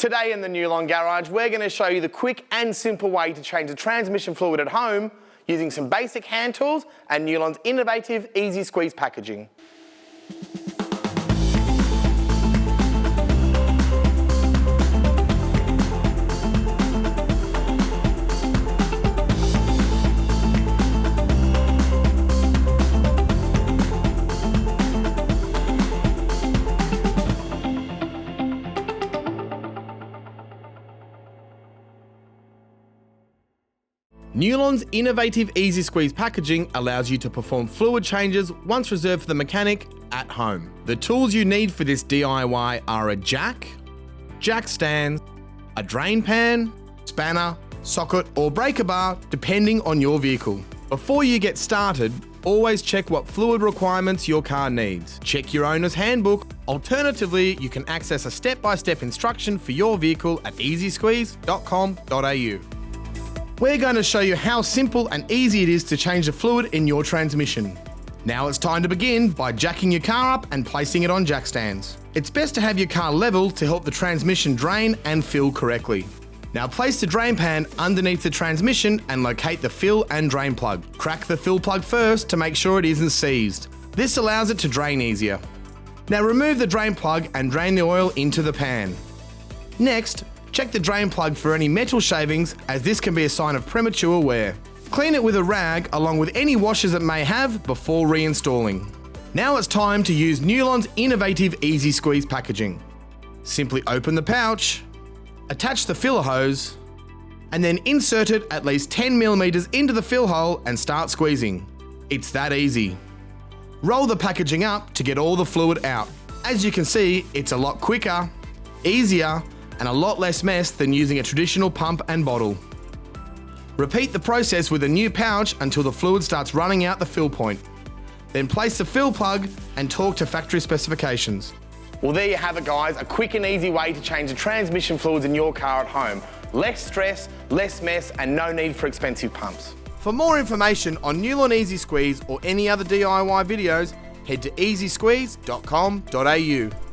Today in the Nulon Garage, we're going to show you the quick and simple way to change the transmission fluid at home using some basic hand tools and Nulon's innovative Ezy-Squeeze packaging. Nulon's innovative Ezy-Squeeze packaging allows you to perform fluid changes once reserved for the mechanic at home. The tools you need for this DIY are a jack stand, a drain pan, spanner, socket or breaker bar depending on your vehicle. Before you get started, always check what fluid requirements your car needs. Check your owner's handbook. Alternatively, you can access a step-by-step instruction for your vehicle at ezysqueeze.com.au. We're going to show you how simple and easy it is to change the fluid in your transmission. Now it's time to begin by jacking your car up and placing it on jack stands. It's best to have your car level to help the transmission drain and fill correctly. Now place the drain pan underneath the transmission and locate the fill and drain plug. Crack the fill plug first to make sure it isn't seized. This allows it to drain easier. Now remove the drain plug and drain the oil into the pan. Next, check the drain plug for any metal shavings, as this can be a sign of premature wear. Clean it with a rag along with any washers it may have before reinstalling. Now it's time to use Nulon's innovative Ezy-Squeeze packaging. Simply open the pouch, attach the filler hose, and then insert it at least 10mm into the fill hole and start squeezing. It's that easy. Roll the packaging up to get all the fluid out. As you can see, it's a lot quicker, easier, and a lot less mess than using a traditional pump and bottle. Repeat the process with a new pouch until the fluid starts running out the fill point. Then place the fill plug and talk to factory specifications. Well, there you have it, guys, a quick and easy way to change the transmission fluids in your car at home. Less stress, less mess, and no need for expensive pumps. For more information on Nulon Ezy-Squeeze or any other DIY videos, head to ezysqueeze.com.au.